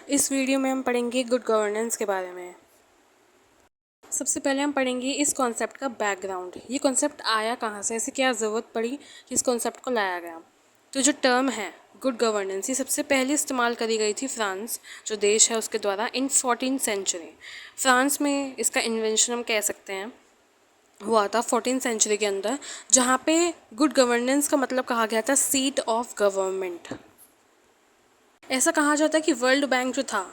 इस वीडियो में हम पढ़ेंगे गुड गवर्नेंस के बारे में। सबसे पहले हम पढ़ेंगे इस कॉन्सेप्ट का बैकग्राउंड। ये कॉन्सेप्ट आया कहाँ से, ऐसे क्या ज़रूरत पड़ी कि इस कॉन्सेप्ट को लाया गया। तो जो टर्म है गुड गवर्नेंस, ये सबसे पहले इस्तेमाल करी गई थी फ्रांस जो देश है उसके द्वारा इन 14th सेंचुरी। फ्रांस में इसका इन्वेंशन हम कह सकते हैं हुआ था 14th सेंचुरी के अंदर, जहाँ पे गुड गवर्नेंस का मतलब कहा गया था सीट ऑफ गवर्नमेंट। ऐसा कहा जाता है कि वर्ल्ड बैंक जो था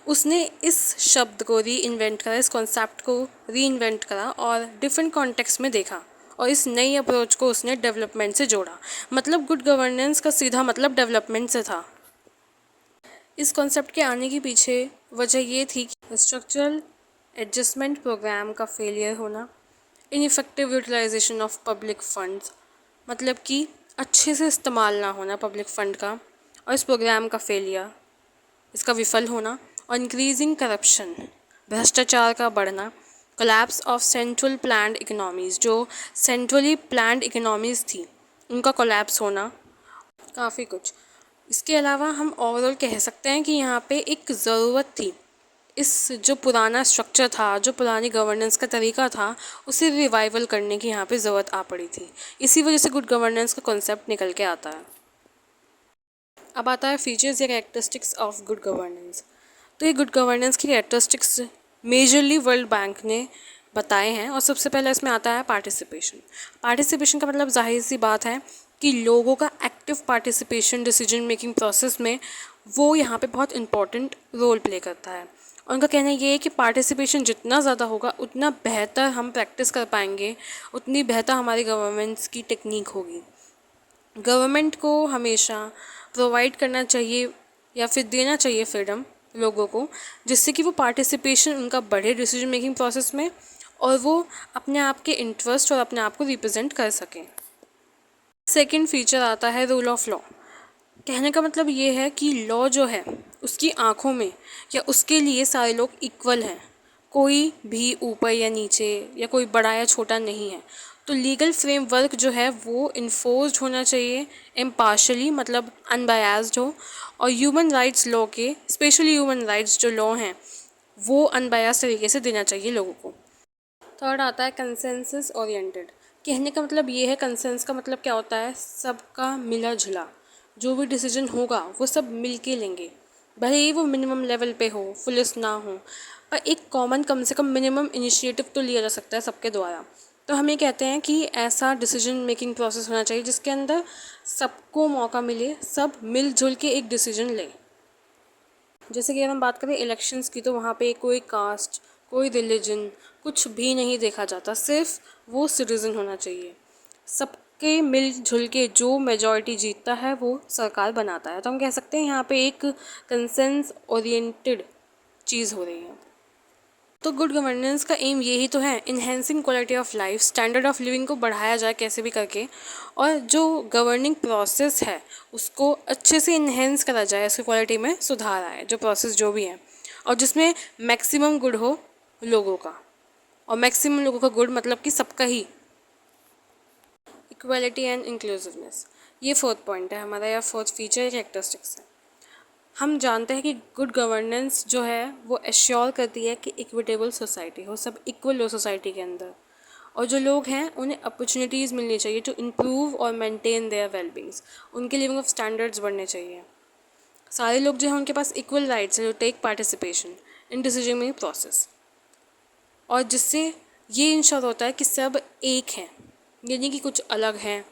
उसने इस शब्द को री इन्वेंट करा, इस कॉन्सेप्ट को री इन्वेंट करा और डिफरेंट कॉन्टेक्स्ट में देखा और इस नई अप्रोच को उसने डेवलपमेंट से जोड़ा। मतलब गुड गवर्नेंस का सीधा मतलब डेवलपमेंट से था। इस कॉन्सेप्ट के आने के पीछे वजह ये थी कि स्ट्रक्चरल एडजस्टमेंट प्रोग्राम का फेलियर होना, ineffective utilization of public funds, मतलब कि अच्छे से इस्तेमाल ना होना पब्लिक फंड का, और इस प्रोग्राम का फेलियर, इसका विफल होना, और इंक्रीजिंग करप्शन, भ्रष्टाचार का बढ़ना, collapse of central planned economies, जो सेंट्रली प्लान्ड इकोनॉमीज़ थी उनका कोलैप्स होना, काफ़ी कुछ। इसके अलावा हम ओवरऑल कह सकते हैं कि यहाँ पे एक ज़रूरत थी, इस जो पुराना स्ट्रक्चर था, जो पुरानी गवर्नेंस का तरीका था, उसे रिवाइवल करने की यहाँ पे ज़रूरत आ पड़ी थी। इसी वजह से गुड गवर्नेंस का कॉन्सेप्ट निकल के आता है। अब आता है फीचर्स या कैरेक्टरिस्टिक्स ऑफ गुड गवर्नेंस। तो ये गुड गवर्नेंस की कैरेक्टरिस्टिक्स मेजरली वर्ल्ड बैंक ने बताए हैं और सबसे पहले इसमें आता है पार्टिसिपेशन। पार्टिसिपेशन का मतलब जाहिर सी बात है कि लोगों का active participation decision making process में वो यहाँ पे बहुत इंपॉर्टेंट रोल प्ले करता है। और उनका कहना ये है कि पार्टिसिपेशन जितना ज़्यादा होगा उतना बेहतर हम प्रैक्टिस कर पाएंगे, उतनी बेहतर हमारी गवर्नेंस की टेक्निक होगी। गवर्नमेंट को हमेशा प्रोवाइड करना चाहिए या फिर देना चाहिए फ्रीडम लोगों को, जिससे कि वो पार्टिसिपेशन उनका बढ़े डिसीजन मेकिंग प्रोसेस में और वो अपने आप के इंटरेस्ट और अपने आप को रिप्रेजेंट कर सकें। सेकंड फीचर आता है रूल ऑफ लॉ। कहने का मतलब ये है कि लॉ जो है उसकी आंखों में या उसके लिए सारे लोग इक्वल हैं, कोई भी ऊपर या नीचे या कोई बड़ा या छोटा नहीं है। तो लीगल फ्रेमवर्क जो है वो इन्फोर्स्ड होना चाहिए इम्पार्शली, मतलब अनबायास्ड हो, और ह्यूमन राइट्स लॉ के, स्पेशली ह्यूमन राइट्स जो लॉ हैं वो अनबायास्ड तरीके से देना चाहिए लोगों को। थर्ड आता है कंसेंसस ओरिएंटेड। कहने का मतलब ये है, कंसेंस का मतलब क्या होता है, सबका मिला जुला, जो भी डिसीजन होगा वो सब मिल के लेंगे, भले ही वो मिनिमम लेवल पे हो, फुलिस्ट ना हो, पर एक कॉमन कम से कम मिनिमम इनिशिएटिव तो लिया जा सकता है सबके द्वारा। तो हम ये कहते हैं कि ऐसा डिसीजन मेकिंग प्रोसेस होना चाहिए जिसके अंदर सबको मौका मिले, सब मिलजुल के एक डिसीजन ले। जैसे कि अगर हम बात करें इलेक्शंस की, तो वहाँ पे कोई कास्ट, कोई रिलीजन, कुछ भी नहीं देखा जाता, सिर्फ वो सिटीज़न होना चाहिए। सबके मिलजुल के जो मेजॉरिटी जीतता है वो सरकार बनाता है। तो हम कह सकते हैं यहाँ पे एक कंसेंस ओरिएंटेड चीज़ हो रही है। तो गुड गवर्नेंस का एम यही तो है, enhancing quality of life, standard of living को बढ़ाया जाए कैसे भी करके, और जो गवर्निंग प्रोसेस है उसको अच्छे से इन्हेंस करा जाए, उसकी क्वालिटी में सुधार आए, जो प्रोसेस जो भी है, और जिसमें मैक्सिमम गुड हो लोगों का, और मैक्सिमम लोगों का गुड मतलब कि सबका ही। इक्वालिटी एंड इंक्लूसिवनेस, ये फोर्थ पॉइंट है हमारा, या फोर्थ फीचर या कैरेक्टरिस्टिक्स है। हम जानते हैं कि गुड गवर्नेंस जो है वो एश्योर करती है कि इक्विटेबल सोसाइटी हो, सब इक्वल हो सोसाइटी के अंदर, और जो लोग हैं उन्हें अपॉर्चुनिटीज़ मिलनी चाहिए टू इम्प्रूव और मेंटेन देयर वेलबींग्स, उनके लिविंग ऑफ स्टैंडर्ड्स बढ़ने चाहिए। सारे लोग जो हैं उनके पास इक्वल राइट्स हैं to take participation in decision making process, और जिससे ये इंश्योर होता है कि सब एक हैं, यानी कि कुछ अलग हैं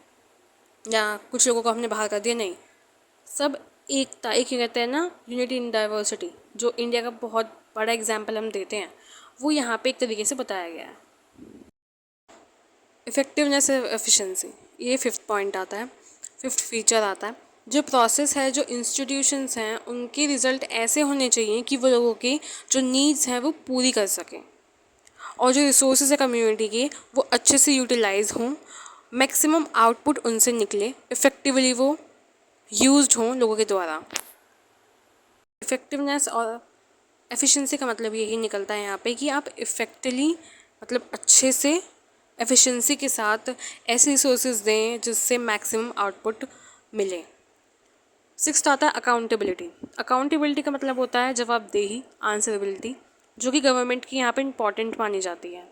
या कुछ लोगों को हमने बाहर कर दिया, नहीं, सब एकता, एक कहते हैं ना यूनिटी इन डाइवर्सिटी, जो इंडिया का बहुत बड़ा एग्जाम्पल हम देते हैं, वो यहाँ पे एक तरीके से बताया गया है। इफ़ेक्टिवनेस एफिशिएंसी, ये फिफ्थ पॉइंट आता है, फिफ्थ फीचर आता है। जो प्रोसेस है, जो इंस्टीट्यूशंस हैं, उनके रिज़ल्ट ऐसे होने चाहिए कि वो लोगों की जो नीड्स हैं वो पूरी कर सकें, और जो रिसोर्सेज है कम्युनिटी के वो अच्छे से यूटिलाइज हों, मैक्सिमम आउटपुट उनसे निकले, इफ़ेक्टिवली वो यूज्ड हों लोगों के द्वारा। इफ़ेक्टिवनेस और एफिशिएंसी का मतलब यही निकलता है यहाँ पे कि आप इफ़ेक्टली, मतलब अच्छे से एफिशिएंसी के साथ ऐसे रिसोर्सेज दें जिससे मैक्सिमम आउटपुट मिले। सिक्स्थ आता है अकाउंटेबिलिटी। अकाउंटेबिलिटी का मतलब होता है जवाबदेही, आंसरेबिलिटी, जो कि गवर्नमेंट की यहाँ पे इम्पॉर्टेंट मानी जाती है।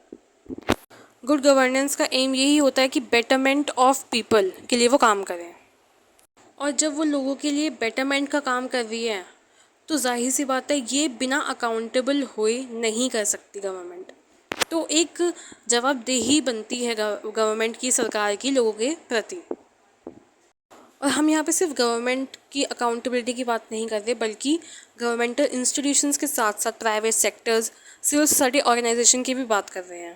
गुड गवर्नेंस का एम यही होता है कि बेटरमेंट ऑफ पीपल के लिए वो काम करें, और जब वो लोगों के लिए बेटरमेंट का काम कर रही है तो जाहिर सी बात है ये बिना अकाउंटेबल हुए नहीं कर सकती गवर्नमेंट। तो एक जवाबदेही बनती है गवर्नमेंट की, सरकार की लोगों के प्रति। और हम यहाँ पे सिर्फ गवर्नमेंट की अकाउंटेबिलिटी की बात नहीं कर रहे, बल्कि गवर्नमेंटल इंस्टीट्यूशंस के साथ साथ private sectors, civil society organization की भी बात कर रहे हैं,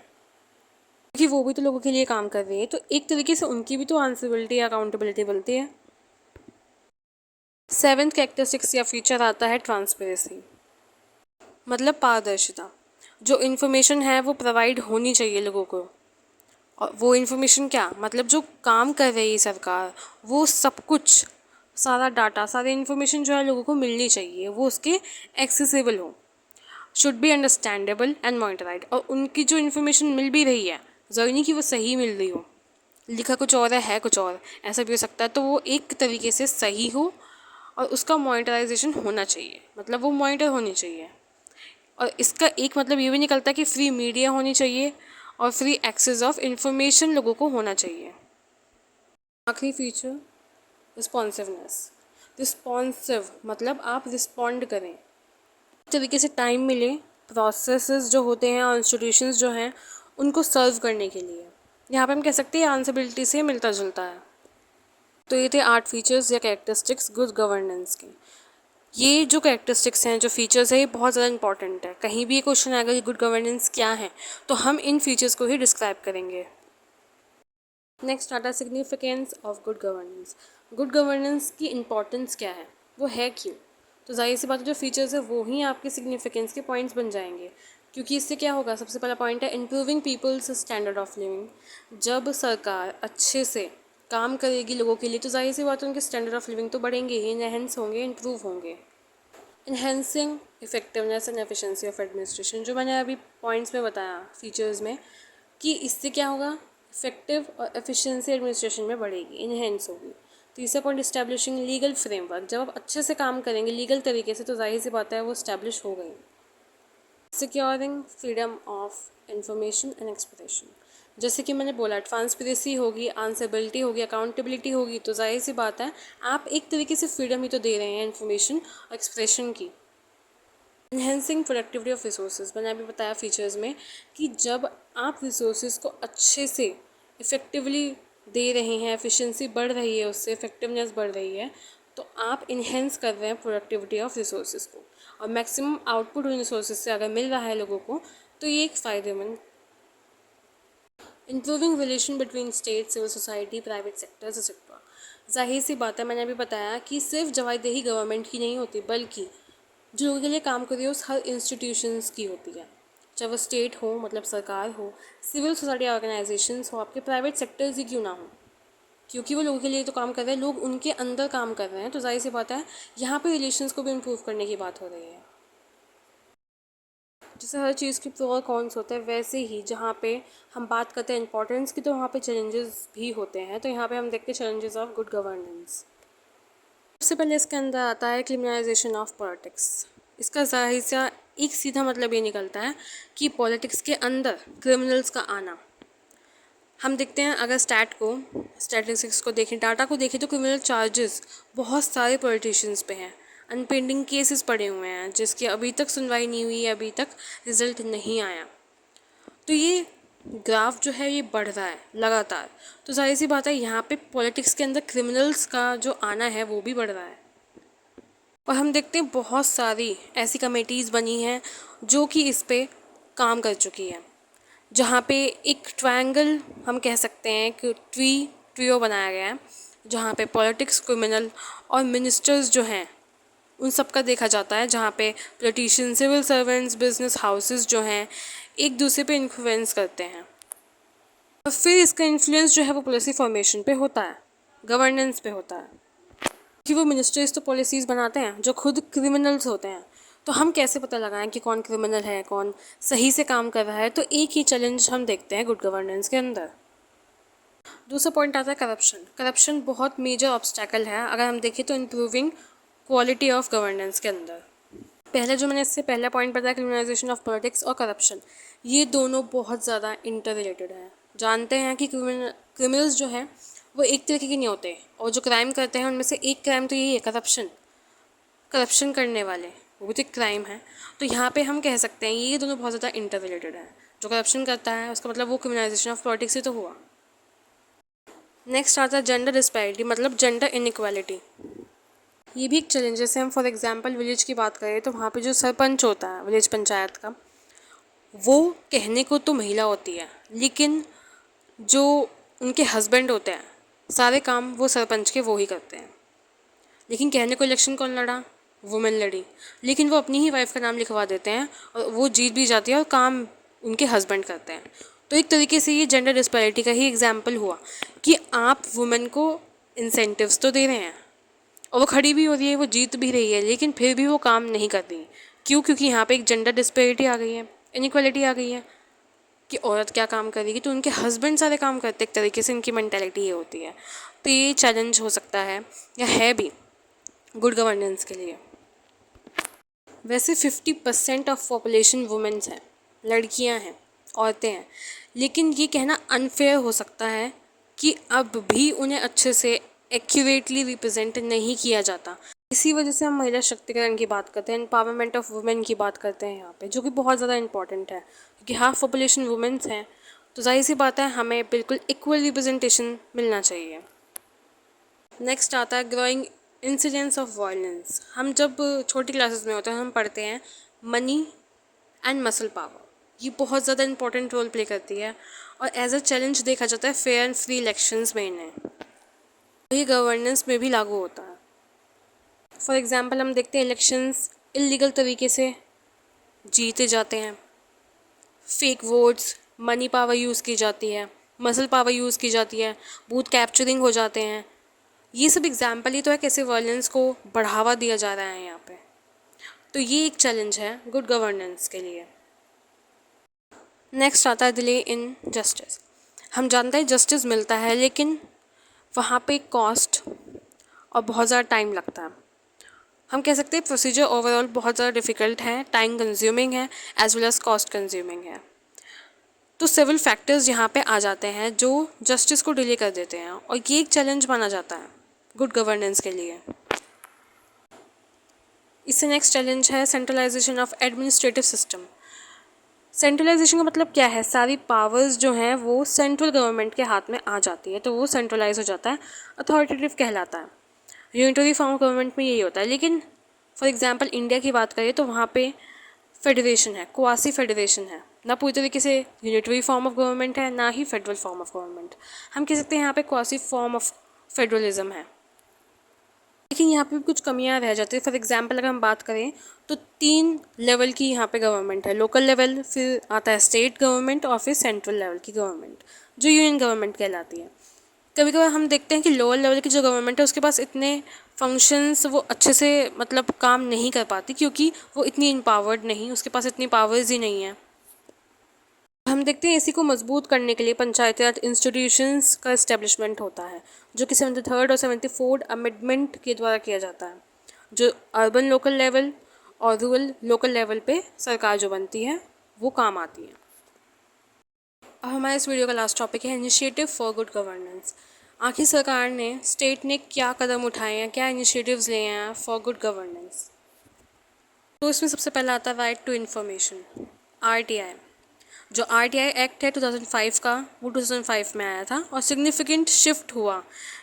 क्योंकि वो भी तो लोगों के लिए काम कर रही है। तो एक तरीके से उनकी भी तो आंसरेबिलिटी या अकाउंटेबिलिटी बनती है। सेवेंथ कैरेक्टरिस्टिक्स या फीचर आता है ट्रांसपेरेंसी, मतलब पारदर्शिता। जो इन्फॉर्मेशन है वो प्रोवाइड होनी चाहिए लोगों को, और वो इन्फॉर्मेशन क्या मतलब जो काम कर रही है सरकार, वो सब कुछ, सारा डाटा, सारी इन्फॉर्मेशन जो है लोगों को मिलनी चाहिए, वो उसके एक्सेसिबल हो, शुड बी अंडरस्टैंडेबल एंड मॉनिटराइड। और उनकी जो इन्फॉर्मेशन मिल भी रही है, ज़रूरी नहीं कि वो सही मिल रही हो, लिखा कुछ और है कुछ और, ऐसा भी हो सकता है। तो वो एक तरीके से सही हो और उसका मॉनिटराइजेशन होना चाहिए, मतलब वो मॉनिटर होनी चाहिए। और इसका एक मतलब ये भी निकलता है कि फ्री मीडिया होनी चाहिए और फ्री एक्सेस ऑफ इंफॉर्मेशन लोगों को होना चाहिए। आखिरी फीचर रिस्पॉन्सिवनेस। रिस्पॉन्सिव मतलब आप रिस्पॉन्ड करें, तरीके से टाइम मिले प्रोसेसेस जो होते हैं और इंस्टीट्यूशंस जो हैं उनको सर्व करने के लिए। यहाँ पे हम कह सकते हैं आंसरेबिलिटी से मिलता जुलता है। तो ये थे 8 फीचर्स या कैरेक्टरिस्टिक्स गुड गवर्नेंस के। ये जो कैरेक्टरिस्टिक्स हैं, जो फीचर्स हैं, ये बहुत ज़्यादा इंपॉर्टेंट है। कहीं भी ये क्वेश्चन आएगा कि गुड गवर्नेंस क्या है, तो हम इन फीचर्स को ही डिस्क्राइब करेंगे। नेक्स्ट आता है significance of good governance. Good governance की इंपॉर्टेंस क्या है, वो है क्यों। तो जाहिर सी बात है जो फीचर्स है वो ही आपके सिग्निफिकेंस के पॉइंट्स बन जाएंगे, क्योंकि इससे क्या होगा, सबसे पहला पॉइंट है improving people's standard of living. जब सरकार अच्छे से काम करेगी लोगों के लिए तो जाहिर सी बात है उनके स्टैंडर्ड ऑफ लिविंग तो बढ़ेंगे ही, इनहेंस होंगे, इम्प्रूव होंगे। Enhancing effectiveness and efficiency of administration, जो मैंने अभी पॉइंट्स में बताया फीचर्स में, कि इससे क्या होगा, इफेक्टिव और एफिशिएंसी एडमिनिस्ट्रेशन में बढ़ेगी, इन्हेंस होगी। तीसरा पॉइंट इस्टेब्लिशिंग लीगल फ्रेमवर्क, जब आप अच्छे से काम करेंगे लीगल तरीके से तो जाहिर सी बात है वो इस्टेब्लिश हो गई। Securing freedom of information and expression, जैसे कि मैंने बोला ट्रांसपेरेंसी होगी, आंसरेबिलिटी होगी, अकाउंटेबिलिटी होगी, तो जाहिर सी बात है आप एक तरीके से फ्रीडम ही तो दे रहे हैं इन्फॉर्मेशन और एक्सप्रेशन की। इन्हेंसिंग प्रोडक्टिविटी ऑफ रिसोर्सेज, मैंने अभी बताया फीचर्स में कि जब आप रिसोर्सेज को अच्छे से इफ़ेक्टिवली दे रहे हैं, एफिशिएंसी बढ़ रही है, उससे इफेक्टिवनेस बढ़ रही है, तो आप इन्हेंस कर रहे हैं प्रोडक्टिविटी ऑफ रिसोर्सेज को, और मैक्सिमम आउटपुट उन रिसोर्सेज से अगर मिल रहा है लोगों को तो ये एक फ़ायदेमंद। Improving relation between state, civil society, private sectors etcetera, जाहिर सी बात है मैंने अभी बताया कि सिर्फ जवाबदेही गवर्नमेंट की नहीं होती, बल्कि जो लोगों के लिए काम कर रही है उस हर इंस्टीट्यूशंस की होती है, चाहे वो स्टेट हो मतलब सरकार हो, सिविल सोसाइटी ऑर्गेनाइजेशंस हो, आपके प्राइवेट सेक्टर्स ही क्यों ना हो, क्योंकि वो लोगों के लिए तो काम कर रहे हैं, लोग उनके अंदर काम कर रहे हैं, तो जाहिर सी बात है यहाँ पे रिलेशंस को भी इम्प्रूव करने की बात हो रही है। जैसे हर चीज़ के प्रो और कॉन्स होते हैं, वैसे ही जहाँ पे हम बात करते हैं इंपॉर्टेंस की तो वहाँ पे चैलेंजेस भी होते हैं। तो यहाँ पे हम देखते हैं चैलेंजेस ऑफ गुड गवर्नेंस। सबसे पहले इसके अंदर आता है क्रिमिनलाइजेशन ऑफ पॉलिटिक्स। इसका जाहिर सा एक सीधा मतलब ये निकलता है कि पॉलिटिक्स के अंदर क्रिमिनल्स का आना। हम देखते हैं अगर स्टैटिस्टिक्स को देखें, डाटा को देखें, तो क्रिमिनल चार्जेस बहुत सारे पॉलिटिशियंस पे हैं, अनपेंडिंग केसेस पड़े हुए हैं जिसकी अभी तक सुनवाई नहीं हुई है, अभी तक रिजल्ट नहीं आया। तो ये ग्राफ जो है ये बढ़ रहा है लगातार, तो जाहिर सी बात है यहाँ पे पॉलिटिक्स के अंदर क्रिमिनल्स का जो आना है वो भी बढ़ रहा है। और हम देखते हैं बहुत सारी ऐसी कमेटीज़ बनी हैं जो कि इस पे काम कर चुकी है, जहाँ पे एक ट्रायंगल हम कह सकते हैं कि ट्रियो बनाया गया है, जहाँ पे पॉलिटिक्स, क्रिमिनल और मिनिस्टर्स जो हैं उन सब का देखा जाता है, जहाँ पे politician, civil servants, business houses जो हैं एक दूसरे पे इन्फ्लुएंस करते हैं, और फिर इसका इन्फ्लुएंस जो है वो पॉलिसी फॉर्मेशन पे होता है, गवर्नेंस पे होता है, कि वो मिनिस्टर्स तो पॉलिसीज़ बनाते हैं जो खुद क्रिमिनल्स होते हैं। तो हम कैसे पता लगाएं कि कौन क्रिमिनल है, कौन सही से काम कर रहा है। तो एक ही चैलेंज हम देखते हैं गुड गवर्नेंस के अंदर। दूसरा पॉइंट आता है करप्शन। करप्शन बहुत मेजर ऑब्स्टैकल है अगर हम देखें तो इम्प्रूविंग क्वालिटी ऑफ गवर्नेंस के अंदर। पहले जो मैंने इससे पहला पॉइंट बताया क्रिमिनलाइजेशन ऑफ पॉलिटिक्स और करप्शन, ये दोनों बहुत ज़्यादा इंटर रिलेटेड है। जानते हैं कि क्रिमिनल्स जो हैं वो एक तरीके के नहीं होते, और जो क्राइम करते हैं उनमें से एक क्राइम तो यही है करप्शन। करप्शन करने वाले वो भी तो एक क्राइम है। तो यहाँ पे हम कह सकते हैं ये दोनों बहुत ज़्यादा इंटर रिलेटेड है। जो करप्शन करता है उसका मतलब वो क्रिमिनलाइजेशन ऑफ पॉलिटिक्स ही तो हुआ। नेक्स्ट आता है जेंडर डिस्पैरिटी, मतलब जेंडर इनइक्वालिटी। ये भी एक चैलेंज। जैसे हम फॉर एग्जांपल विलेज की बात करें तो वहाँ पे जो सरपंच होता है विलेज पंचायत का, वो कहने को तो महिला होती है, लेकिन जो उनके हस्बैंड होते हैं सारे काम वो सरपंच के वो ही करते हैं। लेकिन कहने को इलेक्शन कौन लड़ा? वुमेन लड़ी, लेकिन वो अपनी ही वाइफ का नाम लिखवा देते हैं और वो जीत भी जाती है और काम उनके हस्बैंड करते हैं। तो एक तरीके से ये जेंडर डिस्पैरिटी का ही एग्जाम्पल हुआ कि आप वुमेन को इंसेंटिव्स तो दे रहे हैं और वो खड़ी भी हो रही है, वो जीत भी रही है, लेकिन फिर भी वो काम नहीं कर रही। क्यों? क्योंकि यहाँ पे एक जेंडर डिस्पैरिटी आ गई है, इनइक्वालिटी आ गई है कि औरत क्या काम करेगी तो उनके हस्बैंड सारे काम करते। एक तरीके से इनकी मेंटालिटी ये होती है। तो ये चैलेंज हो सकता है या है भी गुड गवर्नेंस के लिए। वैसे 50% ऑफ पॉपुलेशन वुमेन्स हैं, लड़कियां हैं, औरतें हैं, लेकिन ये कहना अनफेयर हो सकता है कि अब भी उन्हें अच्छे से एक्यूरेटली रिप्रेजेंट नहीं किया जाता। इसी वजह से हम महिला शक्तिकरण की बात करते हैं, एम्पावरमेंट ऑफ वुमेन की बात करते हैं यहाँ पे, जो कि बहुत ज़्यादा इंपॉर्टेंट है क्योंकि हाफ पॉपुलेशन वुमेन्स हैं। तो जाहिर सी बात है हमें बिल्कुल इक्वल रिप्रेजेंटेशन मिलना चाहिए। नेक्स्ट आता है ग्रोइंग इंसिडेंस ऑफ वायलेंस। हम जब छोटी क्लासेस में होते हैं हम पढ़ते हैं मनी एंड मसल पावर, ये बहुत ज़्यादा इंपॉर्टेंट रोल प्ले करती है और एज अ चैलेंज देखा जाता है फेयर एंड फ्री इलेक्शंस में इन्हें। ये गवर्नेंस में भी लागू होता है। फॉर एग्जांपल हम देखते हैं इलेक्शंस इलीगल तरीके से जीते जाते हैं, fake votes, money power use की जाती है, मसल पावर यूज़ की जाती है, बूथ कैप्चरिंग हो जाते हैं। ये सब एग्जाम्पल ही तो है कैसे वायलेंस को बढ़ावा दिया जा रहा है यहाँ पे। तो ये एक चैलेंज है गुड गवर्नेंस के लिए। नेक्स्ट आता है डिले इन जस्टिस। हम जानते हैं जस्टिस मिलता है, लेकिन वहाँ पे कॉस्ट और बहुत ज़्यादा टाइम लगता है। हम कह सकते हैं प्रोसीजर ओवरऑल बहुत ज़्यादा डिफ़िकल्ट है, टाइम कंज्यूमिंग है, as well as cost consuming है। तो सिविल फैक्टर्स यहाँ पे आ जाते हैं जो जस्टिस को डिले कर देते हैं, और ये एक चैलेंज माना जाता है गुड गवर्नेंस के लिए। इससे नेक्स्ट चैलेंज है centralization of administrative system. Centralization का मतलब क्या है? सारी पावर्स जो हैं वो सेंट्रल गवर्नमेंट के हाथ में आ जाती है, तो वो सेंट्रलाइज हो जाता है, अथॉरिटेटिव कहलाता है। यूनिटरी फॉर्म ऑफ गवर्नमेंट में यही होता है, लेकिन फॉर एग्जांपल इंडिया की बात करें तो वहाँ पे फेडरेशन है, क्वासी फेडरेशन है, ना पूरी तरीके से यूनिटरी फॉर्म ऑफ गवर्नमेंट है ना ही फेडरल फॉर्म ऑफ गवर्नमेंट। हम कह सकते हैं यहाँ पे क्वासी फॉर्म ऑफ फेडरलिज्म है, लेकिन यहाँ पे भी कुछ कमियाँ रह जाती है। फॉर एग्जांपल अगर हम बात करें तो 3 लेवल की यहाँ पे गवर्नमेंट है, लोकल लेवल, फिर आता है स्टेट गवर्नमेंट और फिर सेंट्रल लेवल की गवर्नमेंट जो यूनियन गवर्नमेंट कहलाती है। कभी कभी हम देखते हैं कि लोअर लेवल की जो गवर्नमेंट है उसके पास इतने फंक्शंस वो अच्छे से मतलब काम नहीं कर पाती क्योंकि वो इतनी एम्पावर्ड नहीं, उसके पास इतनी पावर्स ही नहीं है। हम देखते हैं इसी को मजबूत करने के लिए पंचायती राज इंस्टीट्यूशंस का इस्टेब्लिशमेंट होता है, जो कि 73rd और 74th अमेंडमेंट के द्वारा किया जाता है, जो अर्बन लोकल लेवल और रूरल लोकल लेवल पे सरकार जो बनती है वो काम आती है। अब हमारे इस वीडियो का लास्ट टॉपिक है इनिशिएटिव फॉर गुड गवर्नेंस। आखिर सरकार ने, स्टेट ने क्या कदम उठाए हैं, क्या इनिशिएटिव्स लिए हैं फॉर गुड गवर्नेंस। तो इसमें सबसे पहला आता है राइट टू इन्फॉर्मेशन, RTI। जो RTI एक्ट है 2005 का, वो 2005 में आया था और सिग्निफिकेंट शिफ्ट हुआ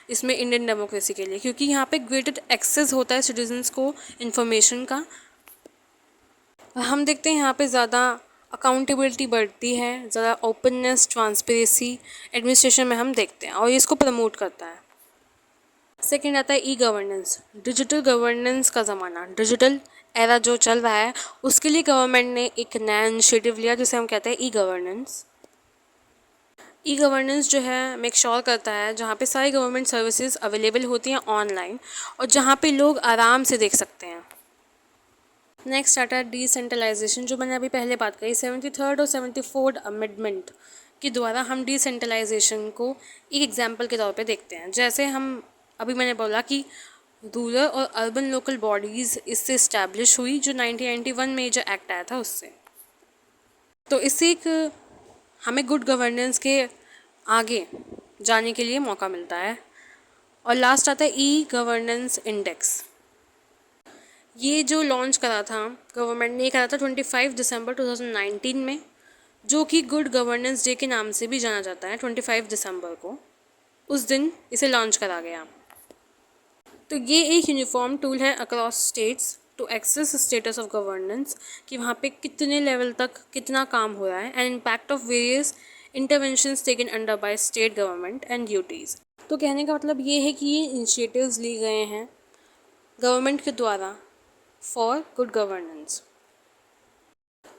इसमें इंडियन डेमोक्रेसी के लिए, क्योंकि यहाँ पे ग्रेटर एक्सेस होता है सिटीजन्स को इन्फॉर्मेशन का। हम देखते हैं यहाँ पे ज़्यादा अकाउंटेबिलिटी बढ़ती है, ज़्यादा ओपननेस, ट्रांसपेरेंसी एडमिनिस्ट्रेशन में हम देखते हैं और ये इसको प्रमोट करता है। सेकेंड आता है ई गवर्नेंस, डिजिटल गवर्नेंस का ज़माना, डिजिटल एरा जो चल रहा है उसके लिए गवर्नमेंट ने एक नया इनिशिएटिव लिया जिसे हम कहते हैं ई गवर्नेंस। ई गवर्नेंस जो है मेक श्योर करता है जहाँ पे सारी गवर्नमेंट सर्विसेज अवेलेबल होती हैं ऑनलाइन और जहाँ पे लोग आराम से देख सकते हैं। नेक्स्ट आता है डिसेंट्रलाइजेशन, जो मैंने अभी पहले बात करी, 73rd और 74th अमेंडमेंट के द्वारा हम डिसेंट्रलाइजेशन को एक एग्जाम्पल के तौर पे देखते हैं। जैसे हम अभी मैंने बोला कि रूरल और अर्बन लोकल बॉडीज़ इससे इस्टेब्लिश हुई, जो 1991 में जो एक्ट आया था उससे। तो इससे एक हमें गुड गवर्नेंस के आगे जाने के लिए मौका मिलता है। और लास्ट आता है ई गवर्नेंस इंडेक्स। ये जो लॉन्च करा था गवर्नमेंट ने, करा था 25 दिसंबर 2019 में, जो कि गुड गवर्नेंस डे के नाम से भी जाना जाता है। 25 दिसंबर को उस दिन इसे लॉन्च करा गया। तो ये एक यूनिफॉर्म टूल है across states to access status of governance, कि वहाँ पे कितने लेवल तक कितना काम हो रहा है, and impact of various interventions taken under by state government and duties. तो कहने का मतलब ये है कि ये इनिशिएटिव्स लिए गए हैं गवर्नमेंट के द्वारा फॉर गुड गवर्नेंस।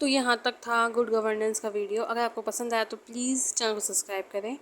तो यहाँ तक था गुड गवर्नेंस का वीडियो। अगर आपको पसंद आया तो प्लीज़ चैनल को सब्सक्राइब करें